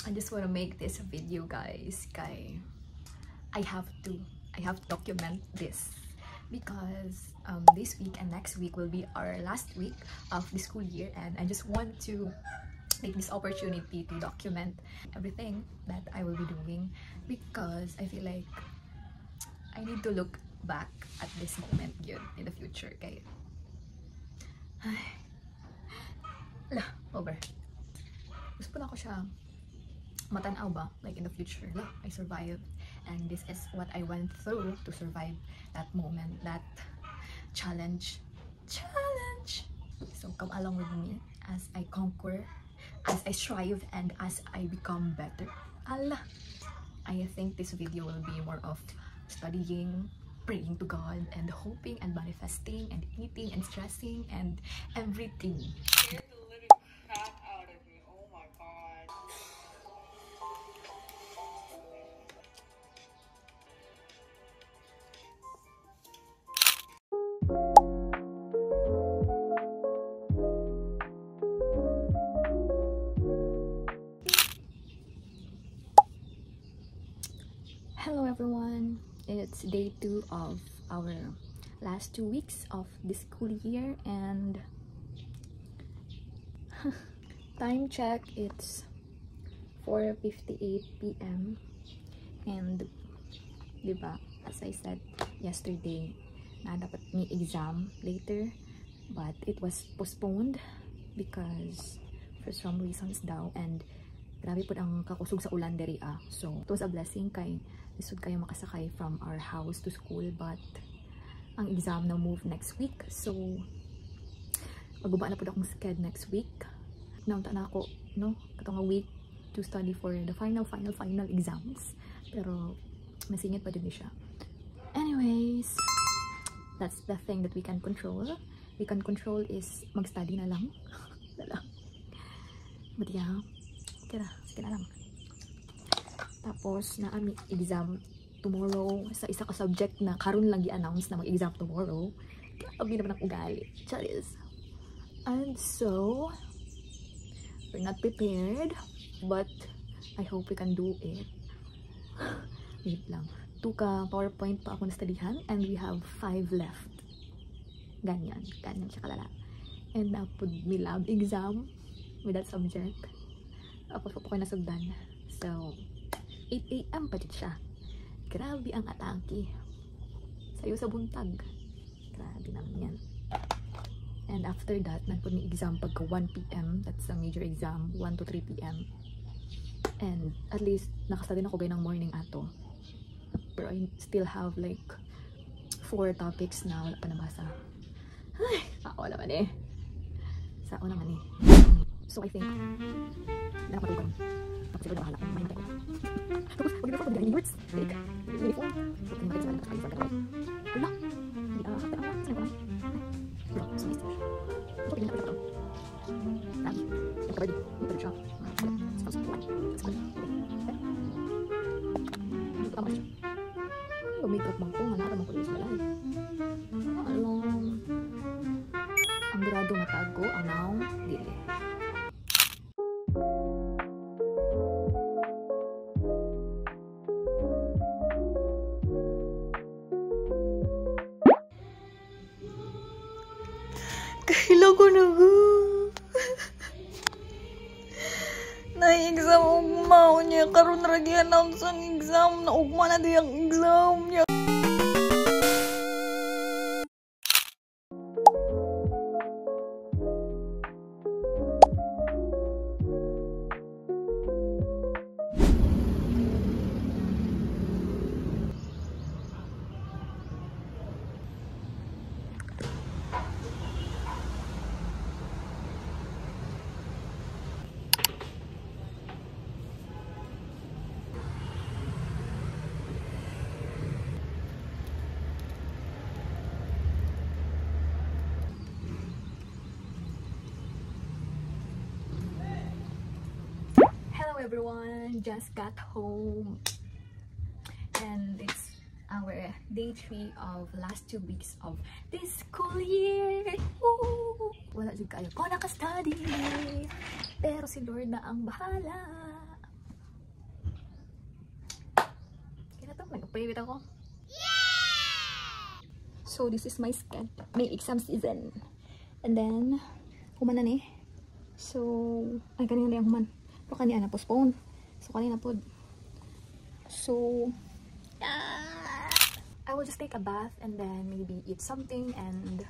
I just want to make this video, guys. I have to document this because this week and next week will be our last week of the school year, and I just want to take this opportunity to document everything that I will be doing, because I feel like I need to look back at this moment yun in the future. Okay. Over. Gusto na ako siya matanaw ba, like in the future. Look, I survived, and this is what I went through to survive that moment, that challenge. So come along with me as I conquer, as I strive, and as I become better. I think this video will be more of studying, praying to God, and hoping and manifesting and eating and stressing and everything. Scared the living crap out of me. Oh my god. Hello everyone, it's day 2 of our last 2 weeks of the school year, and time check, it's 4:58 p.m. and diba, as I said yesterday na dapat may exam later, but it was postponed because for some reasons daw, and grabe po ang kakusog sa ulan diri so it was a blessing kay lisod kayo makasakay from our house to school, but ang exam na move next week, so maguba na po akong sked next week. Naunta na ako, no, katong week to study for the final exams, pero masingit pa din siya. Anyways, that's the thing that we can control. We can control is mag-study na lang. But yeah, sige na lang. Tapos na ami exam tomorrow sa isa ka subject na karon lang i-announce na mag-exam tomorrow. Abi naman ang ugali. Charis. And so we're not prepared, but I hope we can do it. Wait lang. 2 ka PowerPoint pa ako na-studyhan, and we have 5 left. Ganyan siya kalala. And napod mi lab exam with that subject. Tapos po ko nasugdan. So 8 AM pa din siya. Grabe ang atake. Sayo sa buntag. Grabe naman yan. And after that, nagpun ni exam pagka 1 PM. That's a major exam. 1 to 3 PM. And at least, nakastudy na ako ng morning ato. Pero I still have like 4 topics na wala pa nabasa. Ay, sao naman eh. Sao naman eh. So I think, nakapatugan. Tapos siguro bahala kung mahintay ko. Tapos, pag-ibig ako mag-gani words. Like, uniform. So, kung bakit sa kanila, kapag isa ka. Wala. Hindi hati ako. Saan ko lang? Bro, so nice. So, pinita ko ito. Lagi. Yung kapag, yung kapag siya. Suppose, one. Suppose, okay. Hindi ko tama siya. Mag-makeup bang ko, hanara bang ko yung balay. Alam. Ang grado matago, ang naong, dili. Kahila ko na ga. Na-exam ugma niya. Karoon na lagi announce ang exam. Na ugma na di ang exam niya. Everyone, just got home, and it's our day 3 of last 2 weeks of this school year. Woo! Wala dyan kayo ko naka-study, pero si Lord na ang bahala. Nag-pray ako. So, this is my sked. May exam season. And then, human na ni. So, ay, kanina na yung human. Pero kanina na postpone. So, kanina po. So, I will just take a bath and then maybe eat something and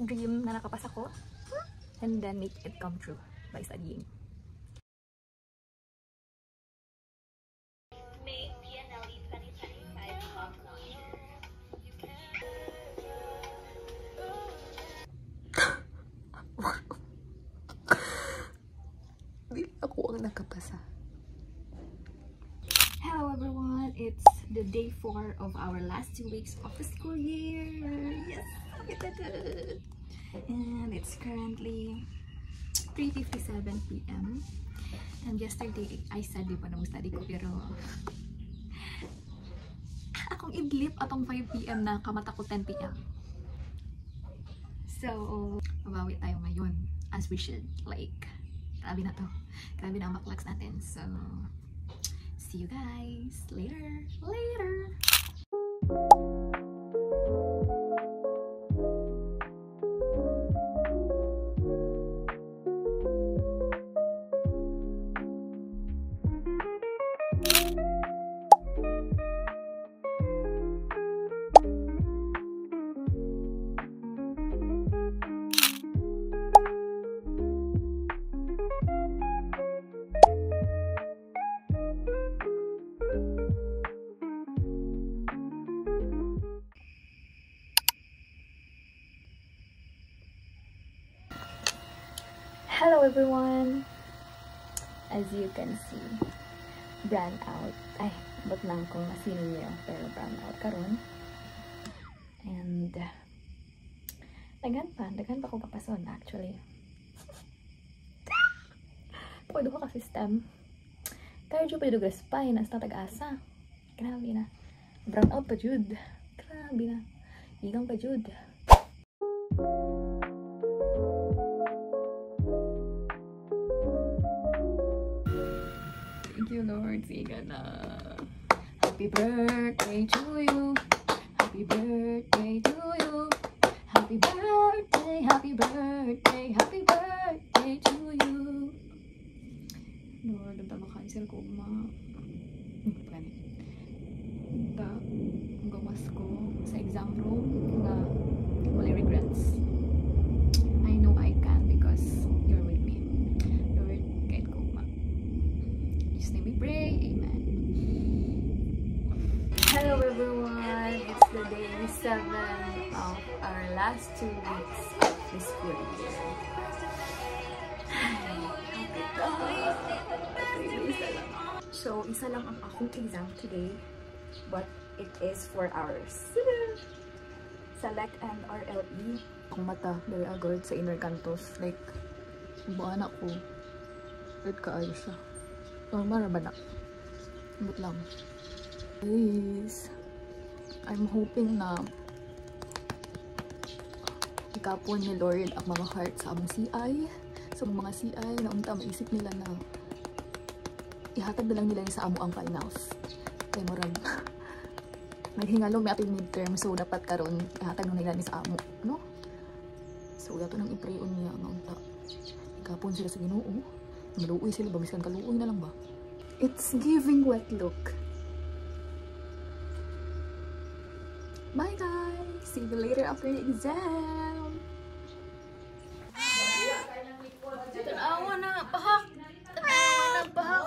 dream na nakapasa ko. And then make it come true by studying. May PNLE 2025 top notch. Di ako ang nakapasa. Hello everyone, it's the day 4 of our last 2 weeks of the school year. Yes, we did it. And it's currently 3:57 p.m. And yesterday, I said di pa na study ko pero akong idlip atong 5 p.m. na kamata ko 10 p.m. So, mabawi tayo ngayon as we should. Like, grabe na to. Grabe na ang backlogs natin. So, see you guys later. Later! Hello everyone! As you can see, brown out. Ay, but lang kung masinin niyo, pero brown out karon. And daghan pa ko papason actually. Pwede ko ka system. Kaya dyan pwede graspay na sa tag-asa. Grabe na. Brown out pa jud. Grabe na. Igang pa jud. Thank you, Lord. Siga na. Happy birthday to you. Happy birthday to you. Happy birthday, happy birthday, happy birthday to you. Lord, ang tama-cancel ko, ma. Ganit. Ang gawas ko sa exam room na wala regrets. I know I can because you're with me. Lord, kahit ko, ma. Just name we pray. Amen. Hello everyone! It's the day 7 of our last 2 weeks of the school year. So, isa lang ang akong exam today, but it is 4 hours. Select and RLE. Ang mata, very agad sa inner cantos. Like, buwan ako. Red ka ayos siya. Normal ba na? But lang. Guys, I'm hoping na ikapon ni Lord ang mga heart sa among CI. So, mga CI na unta maisip nila na ihatag na lang nila sa amo ang finals. Kaya marag naghingalo may ating midterm, so dapat karon ihatag na nila ni sa amo, no? So dato nang i-pray-on niya nga unta ikapon sila sa Ginoo. Maluoy sila ba, biskan kaluoy na lang ba? It's giving wet look. Bye guys! See you later after the exam! Tanawa na! Pahak! Tanawa na! Pahak!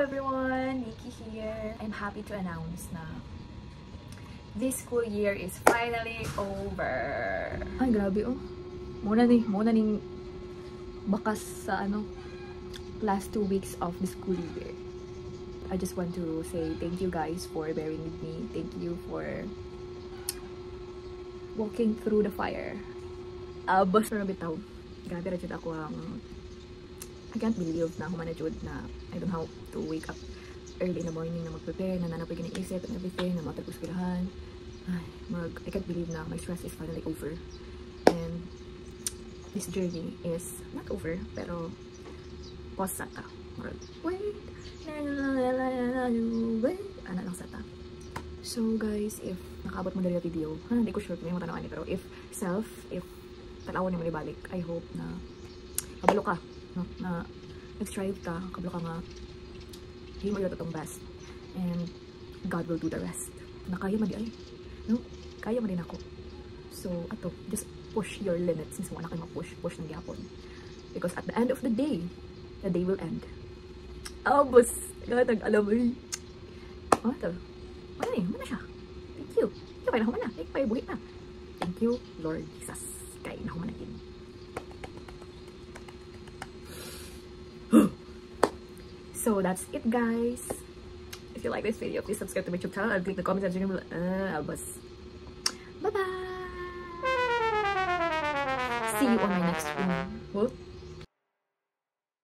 everyone, Nikki here. I'm happy to announce na this school year is finally over. Ay, grabe oh. Muna ning bakas sa last 2 weeks of the school year. I just want to say thank you guys for bearing with me. Thank you for walking through the fire. Basta na bitaw. Grabe ra jud ako ang I can't believe na human na jud na I don't have to wake up early in the morning na mag-prepare, na nanapay ginaisip and everything, na matag-uskirahan. Ay, I can't believe na my stress is finally over. And this journey is not over, pero pause sa ta. Wait, ana lang sa ta. So guys, if nakaabot mo dali yung video, hindi ko sure kung may matanong pero if tanawon mo ibalik, I hope na kabalo ka, no? Na nag-strive ka, kabalo ka nga, hindi mo yung totong best. And God will do the rest. Na kaya man di ay, no? Kaya man din ako. So, ato, just push your limits since wala kayo push ng gyapon. Because at the end of the day will end. Boss, alam mo eh. Ito. Mana siya. Thank you. Kaya na humana. Thank you, buhit na. Thank you, Lord Jesus. Kaya na humana din. So, that's it, guys. If you like this video, please subscribe to my YouTube channel and click the comment section below. Boss. Bye-bye! See you on my next one. What?